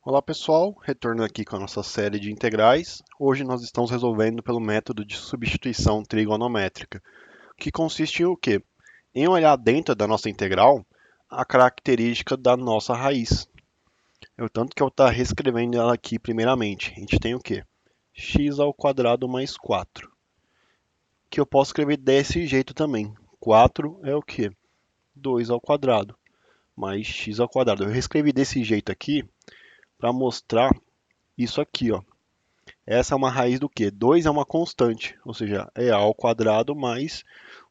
Olá pessoal, retornando aqui com a nossa série de integrais. Hoje nós estamos resolvendo pelo método de substituição trigonométrica, que consiste em o quê? Em olhar dentro da nossa integral a característica da nossa raiz. Tanto que eu vou estar reescrevendo ela aqui primeiramente. A gente tem o quê? X ao quadrado mais 4, que eu posso escrever desse jeito também. 4 é o quê? 2 ao quadrado mais x ao quadrado. Eu reescrevi desse jeito aqui para mostrar isso aqui, ó. Essa é uma raiz do quê? 2 é uma constante, ou seja, é a ao quadrado mais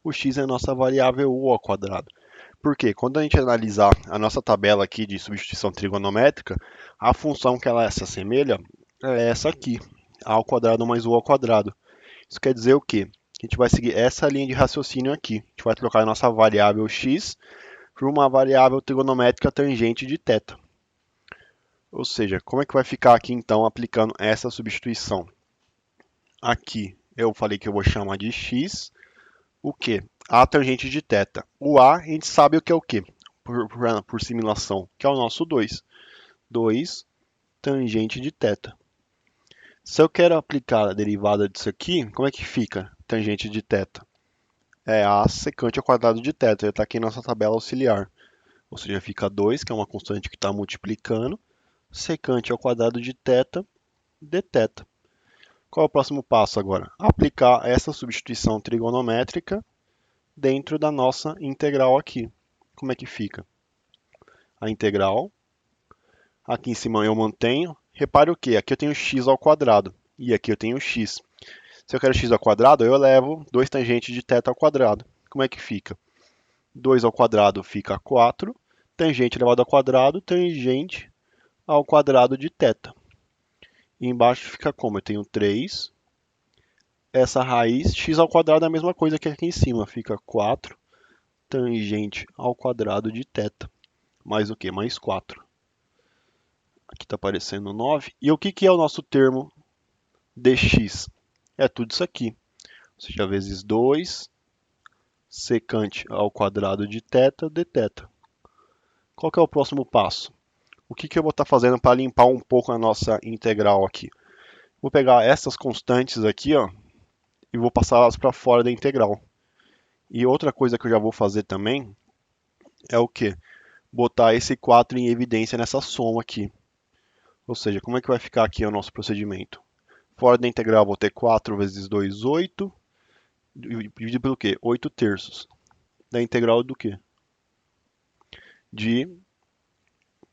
o x é a nossa variável u ao quadrado. Por quê? Quando a gente analisar a nossa tabela aqui de substituição trigonométrica, a função que ela se assemelha é essa aqui, a ao quadrado mais u ao quadrado. Isso quer dizer o quê? A gente vai seguir essa linha de raciocínio aqui. A gente vai trocar a nossa variável x por uma variável trigonométrica tangente de θ. Ou seja, como é que vai ficar aqui então aplicando essa substituição? Aqui eu falei que eu vou chamar de x, o que? A tangente de θ. O A, a gente sabe o que é o que? Por simulação, que é o nosso 2. 2 tangente de θ. Se eu quero aplicar a derivada disso aqui, como é que fica tangente de θ? É A secante ao quadrado de θ. Está aqui na nossa tabela auxiliar. Ou seja, fica 2, que é uma constante que está multiplicando, secante ao quadrado de θ dθ. Qual é o próximo passo agora? Aplicar essa substituição trigonométrica dentro da nossa integral aqui. Como é que fica? A integral, aqui em cima eu mantenho. Repare o que? Aqui eu tenho x ao quadrado e aqui eu tenho x. Se eu quero x ao quadrado, eu elevo 2 tangentes de θ ao quadrado. Como é que fica? 2 ao quadrado fica 4, tangente elevado ao quadrado, tangente ao quadrado de θ. E embaixo fica como? Eu tenho 3. Essa raiz, x ao quadrado é a mesma coisa que aqui em cima. Fica 4 tangente ao quadrado de θ. Mais o que? Mais 4. Aqui está aparecendo 9. E o que é o nosso termo dx? É tudo isso aqui. Ou seja, vezes 2 secante ao quadrado de θ dθ. Qual que é o próximo passo? O que eu vou estar fazendo para limpar um pouco a nossa integral aqui? Vou pegar essas constantes aqui, ó, e vou passá-las para fora da integral. E outra coisa que eu já vou fazer também é o que? Botar esse 4 em evidência nessa soma aqui. Ou seja, como é que vai ficar aqui o nosso procedimento? Fora da integral, vou ter 4 vezes 2, 8. Dividido pelo quê? 8 terços. Da integral do quê? De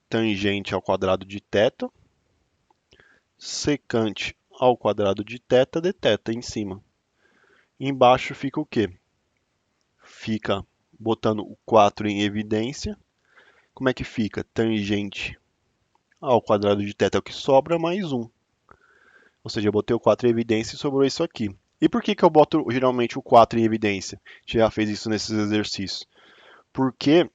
tangente ao quadrado de θ, secante ao quadrado de θ dθ em cima. Embaixo fica o quê? Fica botando o 4 em evidência. Como é que fica? Tangente ao quadrado de θ é o que sobra, mais 1. Ou seja, eu botei o 4 em evidência e sobrou isso aqui. E por que eu boto geralmente o 4 em evidência? A gente já fez isso nesses exercícios. Porque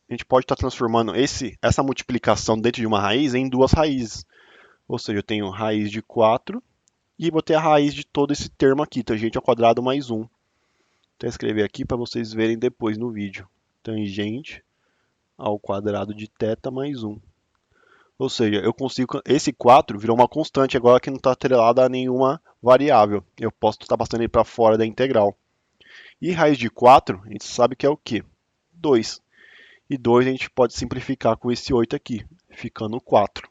a gente pode estar transformando essa multiplicação dentro de uma raiz em duas raízes. Ou seja, eu tenho raiz de 4 e botei a raiz de todo esse termo aqui, tangente ao quadrado mais 1. Vou escrever aqui para vocês verem depois no vídeo. Tangente ao quadrado de θ mais 1. Ou seja, eu consigo. Esse 4 virou uma constante agora que não está atrelada a nenhuma variável. Eu posso estar passando ele para fora da integral. E raiz de 4, a gente sabe que é o quê? 2. E 2 a gente pode simplificar com esse 8 aqui, ficando 4.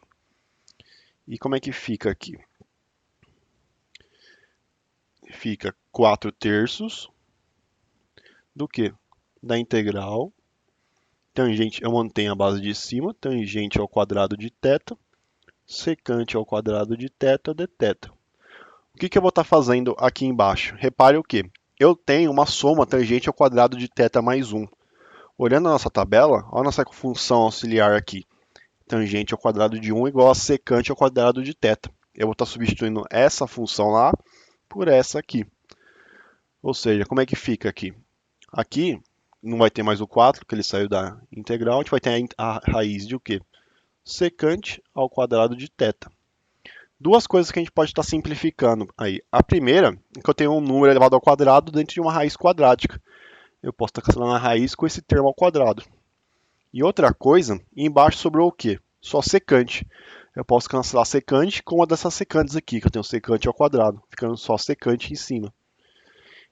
E como é que fica aqui? Fica 4 terços do que? Da integral. Tangente, eu mantenho a base de cima, tangente ao quadrado de θ, secante ao quadrado de θ dθ. O que eu vou estar fazendo aqui embaixo? Repare o que? Eu tenho uma soma tangente ao quadrado de θ mais 1. Olhando a nossa tabela, olha a nossa função auxiliar aqui. Tangente ao quadrado de 1 igual a secante ao quadrado de θ. Eu vou estar substituindo essa função lá por essa aqui. Ou seja, como é que fica aqui? Aqui não vai ter mais o 4, que ele saiu da integral. A gente vai ter a raiz de o quê? Secante ao quadrado de θ. Duas coisas que a gente pode estar simplificando aí. A primeira é que eu tenho um número elevado ao quadrado dentro de uma raiz quadrática. Eu posso estar cancelando a raiz com esse termo ao quadrado. E outra coisa, embaixo sobrou o quê? Só secante. Eu posso cancelar secante com uma dessas secantes aqui, que eu tenho secante ao quadrado, ficando só secante em cima.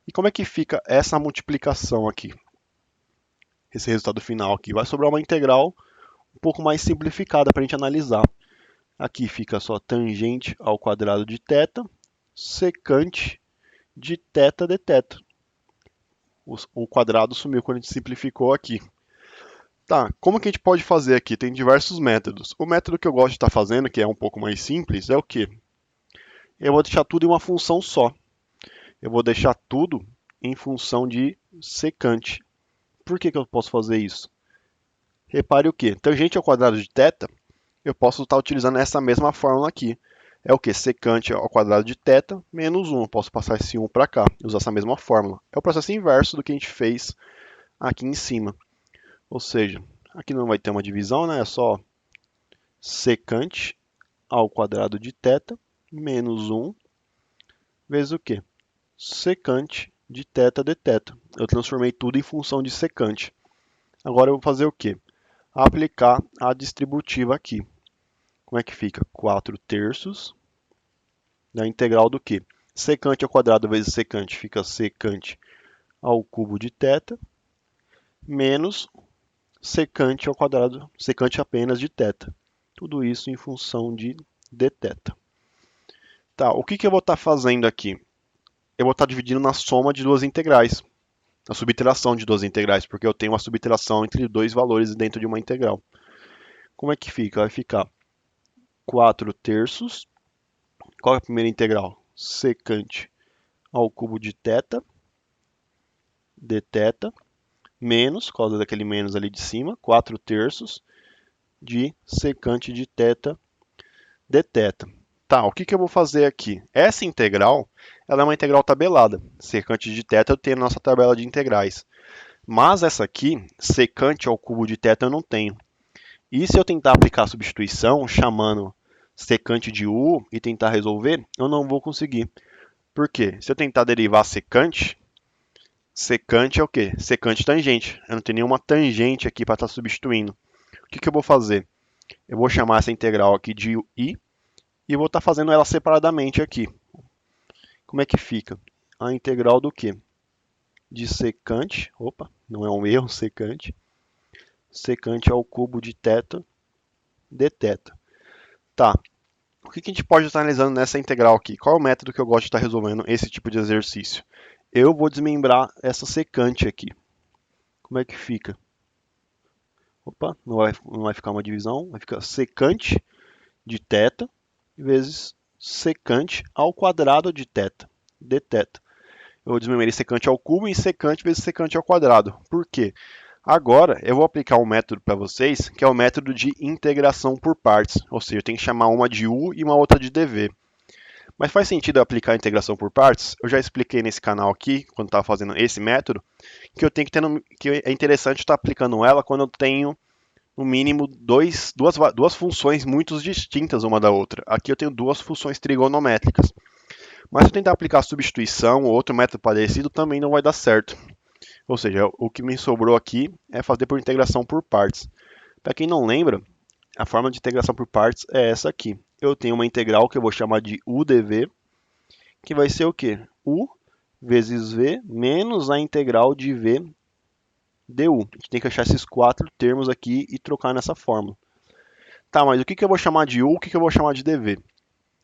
E como é que fica essa multiplicação aqui? Esse resultado final aqui vai sobrar uma integral um pouco mais simplificada para a gente analisar. Aqui fica só tangente ao quadrado de θ, secante de θ de θ. O quadrado sumiu quando a gente simplificou aqui. Tá, como que a gente pode fazer aqui? Tem diversos métodos. O método que eu gosto de estar fazendo, que é um pouco mais simples, é o quê? Eu vou deixar tudo em uma função só. Eu vou deixar tudo em função de secante. Por que eu posso fazer isso? Repare o quê? Tangente ao quadrado de θ, eu posso estar utilizando essa mesma fórmula aqui. É o que? Secante ao quadrado de θ menos 1. Eu posso passar esse 1 para cá e usar essa mesma fórmula. É o processo inverso do que a gente fez aqui em cima. Ou seja, aqui não vai ter uma divisão, né? É só secante ao quadrado de θ menos 1 vezes o quê? Secante de θ de θ. Eu transformei tudo em função de secante. Agora eu vou fazer o quê? Aplicar a distributiva aqui. Como é que fica? 4 terços da integral do quê? Secante ao quadrado vezes secante fica secante ao cubo de θ menos secante ao quadrado, secante apenas de θ. Tudo isso em função de dθ. Tá, o que eu vou estar fazendo aqui? Eu vou estar dividindo na soma de duas integrais, na subtração de duas integrais, porque eu tenho uma subtração entre dois valores dentro de uma integral. Como é que fica? Vai ficar 4 terços. Qual é a primeira integral? Secante ao cubo de θ, dθ, menos, por causa daquele menos ali de cima, 4 terços de secante de θ dθ. Tá, o que eu vou fazer aqui? Essa integral, ela é uma integral tabelada. Secante de θ eu tenho na nossa tabela de integrais. Mas essa aqui, secante ao cubo de θ, eu não tenho. E se eu tentar aplicar a substituição, chamando secante de u e tentar resolver, eu não vou conseguir. Por quê? Se eu tentar derivar secante, secante é o quê? Secante tangente. Eu não tenho nenhuma tangente aqui para estar substituindo. O que eu vou fazer? Eu vou chamar essa integral aqui de i e vou estar fazendo ela separadamente aqui. Como é que fica? A integral do quê? De secante, opa, não é um erro, secante, secante ao cubo de θ dθ. Tá, o que a gente pode estar analisando nessa integral aqui? Qual é o método que eu gosto de estar resolvendo esse tipo de exercício? Eu vou desmembrar essa secante aqui. Como é que fica? Opa, não vai ficar uma divisão, vai ficar secante de θ vezes secante ao quadrado de θ, dθ. Eu desmembrei secante ao cubo em secante vezes secante ao quadrado. Por quê? Agora eu vou aplicar um método para vocês, que é o método de integração por partes. Ou seja, eu tenho que chamar uma de u e uma outra de dv. Mas faz sentido eu aplicar a integração por partes? Eu já expliquei nesse canal aqui, quando estava fazendo esse método, que eu tenho que ter que é interessante estar aplicando ela quando eu tenho no mínimo duas funções muito distintas uma da outra. Aqui eu tenho duas funções trigonométricas. Mas se eu tentar aplicar substituição ou outro método parecido, também não vai dar certo. Ou seja, o que me sobrou aqui é fazer por integração por partes. Para quem não lembra, a forma de integração por partes é essa aqui. Eu tenho uma integral que eu vou chamar de udv, que vai ser o quê? U vezes v menos a integral de v du. A gente tem que achar esses quatro termos aqui e trocar nessa fórmula. Tá, mas o que eu vou chamar de u, o que eu vou chamar de dv?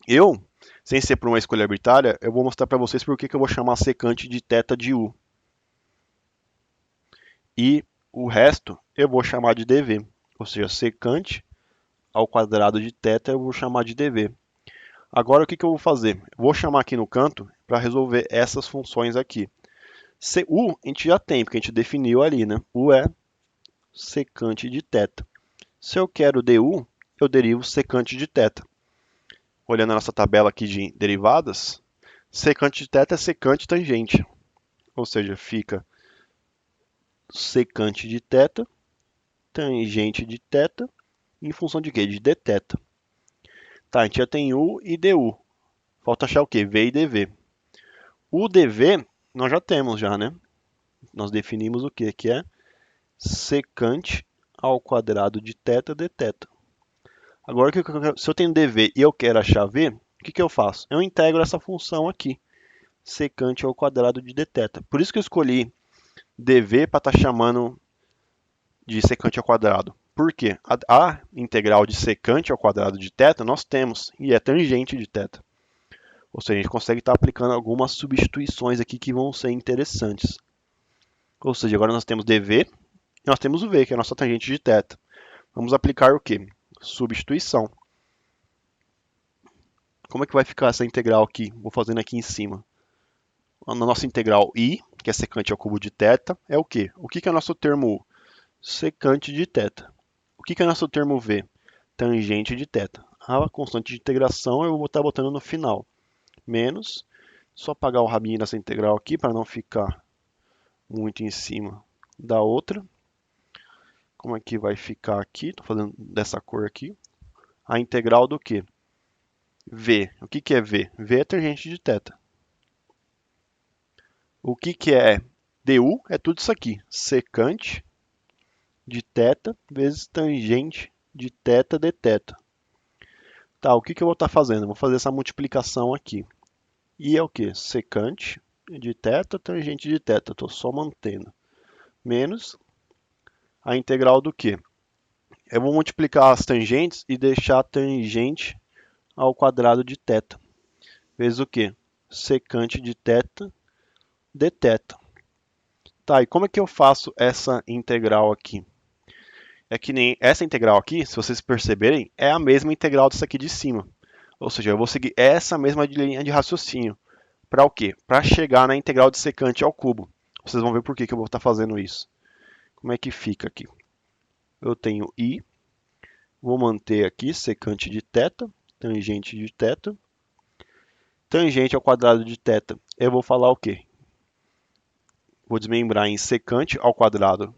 Eu, sem ser por uma escolha arbitrária, eu vou mostrar para vocês por que eu vou chamar secante de θ de u. E o resto eu vou chamar de dv. Ou seja, secante ao quadrado de θ eu vou chamar de dv. Agora o que eu vou fazer? Vou chamar aqui no canto para resolver essas funções aqui. U a gente já tem, porque a gente definiu ali, né? U é secante de θ. Se eu quero du, eu derivo secante de θ. Olhando a nossa tabela aqui de derivadas, secante de θ é secante tangente. Ou seja, fica secante de θ, tangente de θ, em função de quê? De dθ. Tá, a gente já tem u e du. Falta achar o quê? V e dv. O dv nós já temos já, né? Nós definimos o quê? Que é secante ao quadrado de θ dθ. Agora, se eu tenho dv e eu quero achar v, o que eu faço? Eu integro essa função aqui, secante ao quadrado de dθ. Por isso que eu escolhi dv para estar chamando de secante ao quadrado. Por quê? A integral de secante ao quadrado de θ nós temos, e é tangente de θ. Ou seja, a gente consegue estar aplicando algumas substituições aqui que vão ser interessantes. Ou seja, agora nós temos dv e nós temos o v, que é a nossa tangente de θ. Vamos aplicar o quê? Substituição. Como é que vai ficar essa integral aqui? Vou fazendo aqui em cima. Na nossa integral i, que é secante ao cubo de θ, é o quê? O que é o nosso termo u? Secante de θ. O que é o nosso termo v? Tangente de θ. A constante de integração eu vou estar botando no final. Menos, só apagar o rabinho dessa integral aqui para não ficar muito em cima da outra. Como é que vai ficar aqui? Estou fazendo dessa cor aqui. A integral do quê? V. O que é V? V é tangente de θ. O que é du? É tudo isso aqui. Secante de θ vezes tangente de θ dθ. Tá, o que eu vou estar fazendo? Vou fazer essa multiplicação aqui. I é o quê? Secante de θ, tangente de θ. Estou só mantendo. Menos a integral do quê? Eu vou multiplicar as tangentes e deixar a tangente ao quadrado de θ. Vezes o quê? Secante de θ dθ. Tá, e como é que eu faço essa integral aqui? É que nem essa integral aqui, se vocês perceberem, é a mesma integral dessa aqui de cima. Ou seja, eu vou seguir essa mesma linha de raciocínio. Para o quê? Para chegar na integral de secante ao cubo. Vocês vão ver por que eu vou estar fazendo isso. Como é que fica aqui? Eu tenho i, vou manter aqui secante de θ, tangente de θ. Tangente ao quadrado de θ, eu vou falar o quê? Vou desmembrar em secante ao quadrado.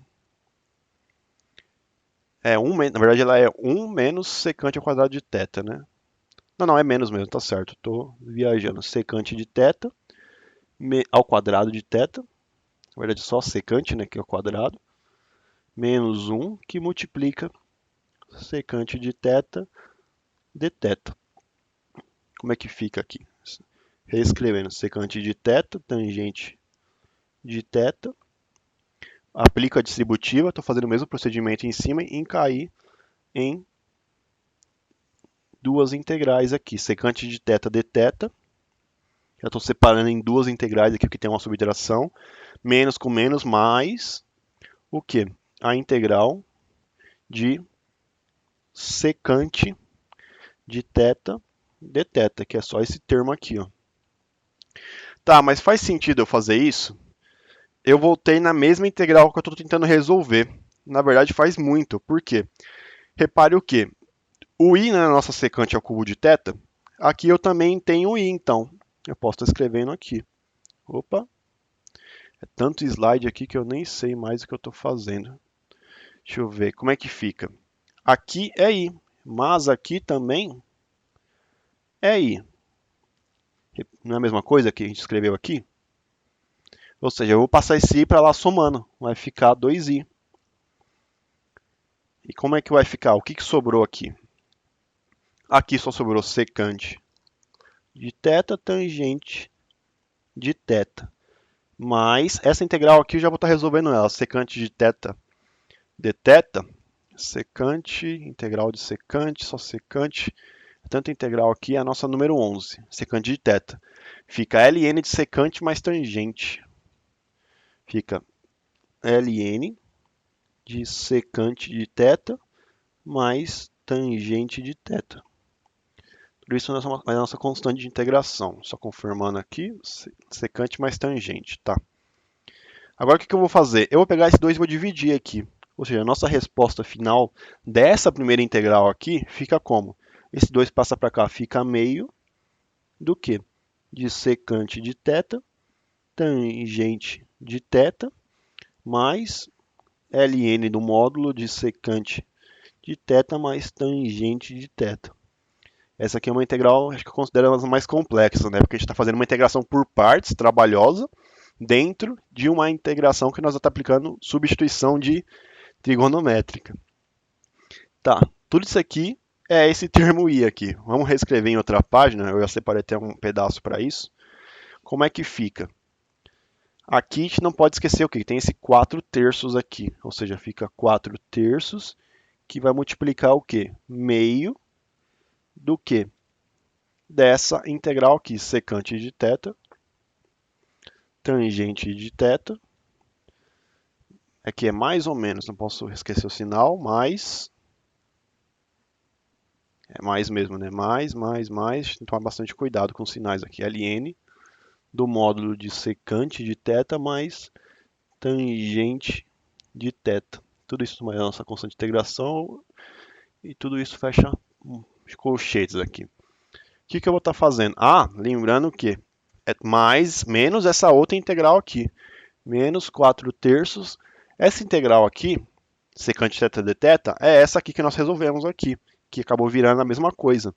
Na verdade, ela é 1 menos secante ao quadrado de θ, né? Não, é menos mesmo, tá certo. Estou viajando. Secante de θ ao quadrado de θ. Na verdade, só secante, né, que é o quadrado. Menos 1, que multiplica secante de θ dθ. Como é que fica aqui? Reescrevendo. Secante de θ, tangente de θ. Aplico a distributiva, estou fazendo o mesmo procedimento em cima e cair em duas integrais aqui. Secante de θ dθ. Já estou separando em duas integrais aqui, que tem uma subtração. Menos com menos, mais o quê? A integral de secante de θ dθ, que é só esse termo aqui, ó. Tá, mas faz sentido eu fazer isso? Eu voltei na mesma integral que eu estou tentando resolver. Na verdade, faz muito. Por quê? Repare o quê? O i na nossa secante ao cubo de θ, aqui eu também tenho o i, então. Eu posso estar escrevendo aqui. Opa! É tanto slide aqui que eu nem sei mais o que eu estou fazendo. Deixa eu ver, como é que fica? Aqui é i, mas aqui também é i. Não é a mesma coisa que a gente escreveu aqui? Ou seja, eu vou passar esse i para lá somando. Vai ficar 2i. E como é que vai ficar? O que sobrou aqui? Aqui só sobrou secante de θ, tangente de θ. Mas essa integral aqui eu já vou estar resolvendo ela. Secante de θ dθ. Secante, integral de secante, só secante. Tanto integral aqui é a nossa número 11. Secante de θ. Fica ln de secante mais tangente. Fica ln de secante de θ mais tangente de θ. Tudo isso é a nossa constante de integração. Só confirmando aqui, secante mais tangente, tá? Agora o que eu vou fazer? Eu vou pegar esses dois e vou dividir aqui. Ou seja, a nossa resposta final dessa primeira integral aqui fica como? Esse 2 passa para cá, fica meio do que? De secante de θ, tangente de θ, mais ln do módulo de secante de θ mais tangente de θ. Essa aqui é uma integral, acho que eu considero uma das mais complexas, né? Porque a gente está fazendo uma integração por partes, trabalhosa, dentro de uma integração que nós estamos aplicando substituição de trigonométrica. Tá, tudo isso aqui é esse termo i aqui. Vamos reescrever em outra página, eu já separei até um pedaço para isso. Como é que fica? Aqui a gente não pode esquecer o que? Tem esse 4 terços aqui, ou seja, fica 4 terços, que vai multiplicar o quê? Meio do quê? Dessa integral aqui, secante de θ, tangente de θ. Aqui é mais ou menos, não posso esquecer o sinal, mais. É mais mesmo, né? Mais. Tem que tomar bastante cuidado com os sinais aqui. ln do módulo de secante de θ mais tangente de θ. Tudo isso é a nossa constante de integração e tudo isso fecha os colchetes aqui. O que eu vou estar fazendo? Ah, lembrando que é mais, menos essa outra integral aqui. Menos 4 terços. Essa integral aqui, secante θ de θ, é essa aqui que nós resolvemos aqui, que acabou virando a mesma coisa.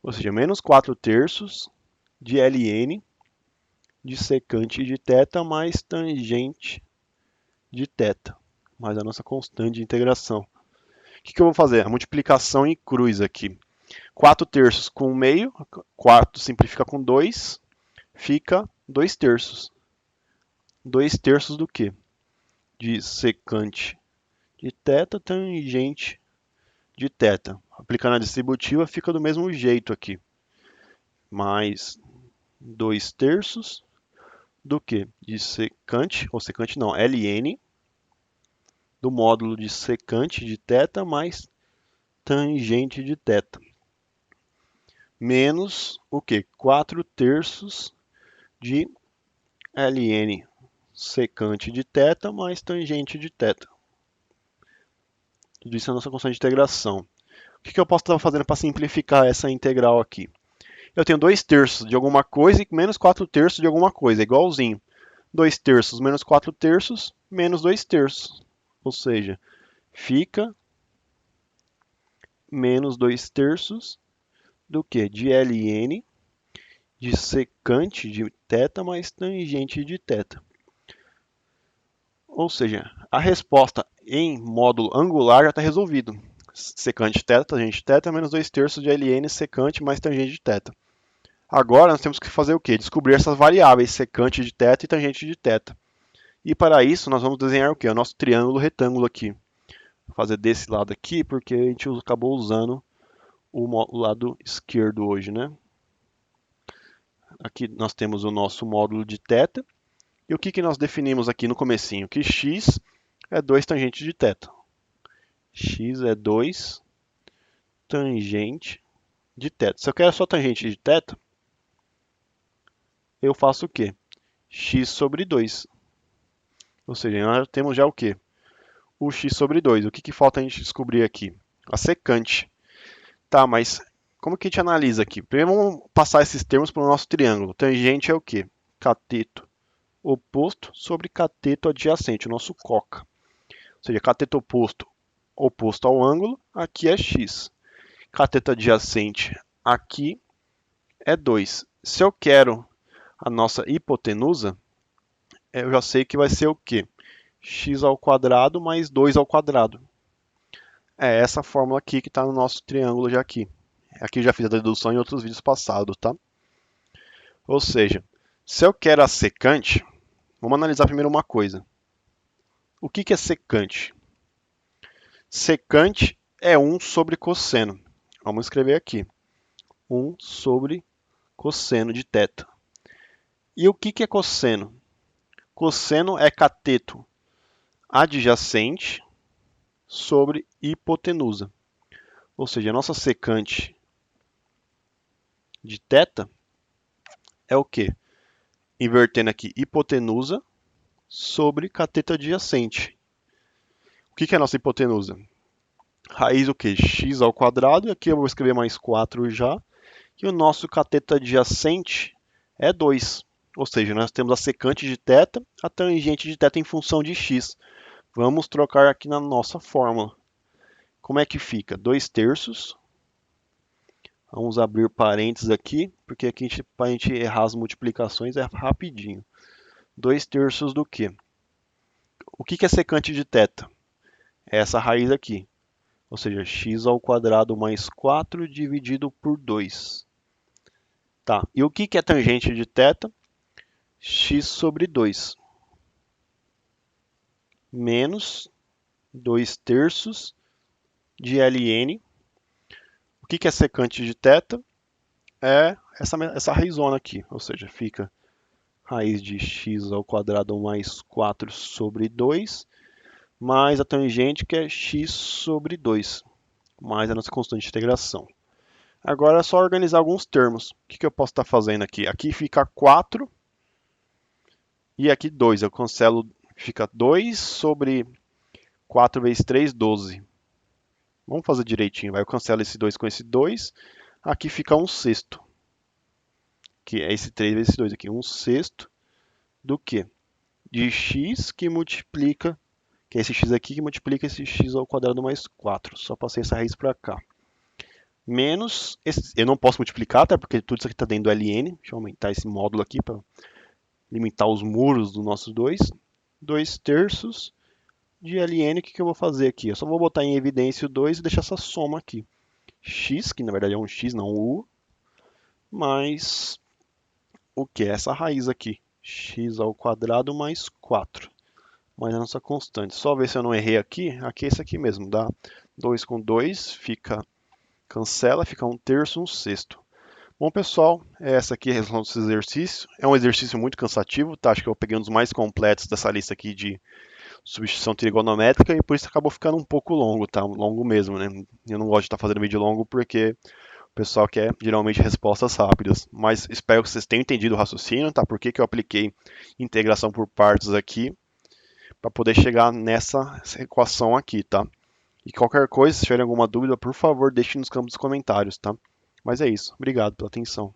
Ou seja, menos 4 terços de ln de secante de θ mais tangente de θ, mais a nossa constante de integração. O que eu vou fazer? A multiplicação em cruz aqui. 4 terços com meio, 4 simplifica com 2, fica 2 terços. 2 terços do quê? De secante de θ, tangente de θ. Aplicando a distributiva, fica do mesmo jeito aqui. Mais 2 terços do que? De secante, ou secante não, ln, do módulo de secante de θ mais tangente de θ. Menos o que? 4 terços de ln secante de θ mais tangente de θ. Tudo isso é a nossa constante de integração. O que eu posso estar fazendo para simplificar essa integral aqui? Eu tenho 2 terços de alguma coisa e menos 4 terços de alguma coisa, é igualzinho. 2 terços menos 4 terços, menos 2 terços. Ou seja, fica menos 2 terços do que? De ln de secante de θ mais tangente de θ. Ou seja, a resposta em módulo angular já está resolvido. Secante de θ, tangente de θ, menos 2 terços de ln secante mais tangente de θ. Agora nós temos que fazer o quê? Descobrir essas variáveis, secante de θ e tangente de θ. E para isso nós vamos desenhar o quê? O nosso triângulo retângulo aqui. Vou fazer desse lado aqui, porque a gente acabou usando o lado esquerdo hoje, né? Aqui nós temos o nosso módulo de θ. E o que nós definimos aqui no comecinho? Que x é 2 tangente de θ. X é 2 tangente de θ. Se eu quero só tangente de θ, eu faço o quê? X sobre 2. Ou seja, nós temos já o quê? O x sobre 2. O que falta a gente descobrir aqui? A secante. Tá, mas como que a gente analisa aqui? Primeiro vamos passar esses termos para o nosso triângulo. Tangente é o quê? Cateto oposto sobre cateto adjacente, o nosso coca. Ou seja, cateto oposto, oposto ao ângulo, aqui é x. Cateto adjacente aqui é 2. Se eu quero a nossa hipotenusa, eu já sei que vai ser o quê? X ao quadrado mais 2 ao quadrado. É essa fórmula aqui que está no nosso triângulo já aqui. Aqui eu já fiz a dedução em outros vídeos passados, tá? Ou seja, se eu quero a secante, vamos analisar primeiro uma coisa. O que é secante? Secante é 1 sobre cosseno. Vamos escrever aqui. 1 sobre cosseno de θ. E o que é cosseno? Cosseno é cateto adjacente sobre hipotenusa. Ou seja, a nossa secante de θ é o quê? Invertendo aqui hipotenusa sobre cateto adjacente. O que é a nossa hipotenusa? Raiz o quê? X ao quadrado, e aqui eu vou escrever mais 4 já. E o nosso cateto adjacente é 2. Ou seja, nós temos a secante de θ, a tangente de θ em função de x. Vamos trocar aqui na nossa fórmula. Como é que fica? 2 terços. Vamos abrir parênteses aqui, porque aqui para a gente errar as multiplicações é rapidinho. 2 terços do quê? O que é secante de θ? É essa raiz aqui. Ou seja, x ao quadrado mais 4 dividido por 2. Tá, e o que é tangente de θ? X sobre 2 menos 2 terços de ln. O que é secante de θ? É essa raizona aqui, ou seja, fica raiz de x ao quadrado mais 4 sobre 2, mais a tangente que é x sobre 2, mais a nossa constante de integração. Agora é só organizar alguns termos. O que eu posso estar fazendo aqui? Aqui fica 4 e aqui 2. Eu cancelo, fica 2 sobre 4 vezes 3, 12. Vamos fazer direitinho. Eu cancelo esse 2 com esse 2. Aqui fica 1 sexto. Que é esse 3 vezes esse 2 aqui. 1 sexto do quê? De x que multiplica, que é esse x aqui que multiplica esse x ao quadrado mais 4. Só passei essa raiz para cá. Menos, eu não posso multiplicar, tá? Porque tudo isso aqui está dentro do ln. Deixa eu aumentar esse módulo aqui para limitar os muros do nosso 2. 2 terços de ln, o que eu vou fazer aqui? Eu só vou botar em evidência o 2 e deixar essa soma aqui. X, que na verdade é um x, não um u, mais o que? Essa raiz aqui. X ao quadrado mais 4. Mais a nossa constante. Só ver se eu não errei aqui. Aqui é esse aqui mesmo. Dá 2 com 2, cancela, fica 1 terço, 1 sexto. Bom, pessoal, essa aqui é a resolução desse exercício. É um exercício muito cansativo, tá? Acho que eu peguei um dos mais completos dessa lista aqui de substituição trigonométrica e por isso acabou ficando um pouco longo, tá? Longo mesmo, né? Eu não gosto de estar fazendo vídeo longo porque o pessoal quer geralmente respostas rápidas. Mas espero que vocês tenham entendido o raciocínio, tá? Por que eu apliquei integração por partes aqui para poder chegar nessa equação aqui, tá? E qualquer coisa, se tiverem alguma dúvida, por favor, deixe nos campos dos comentários, tá? Mas é isso. Obrigado pela atenção.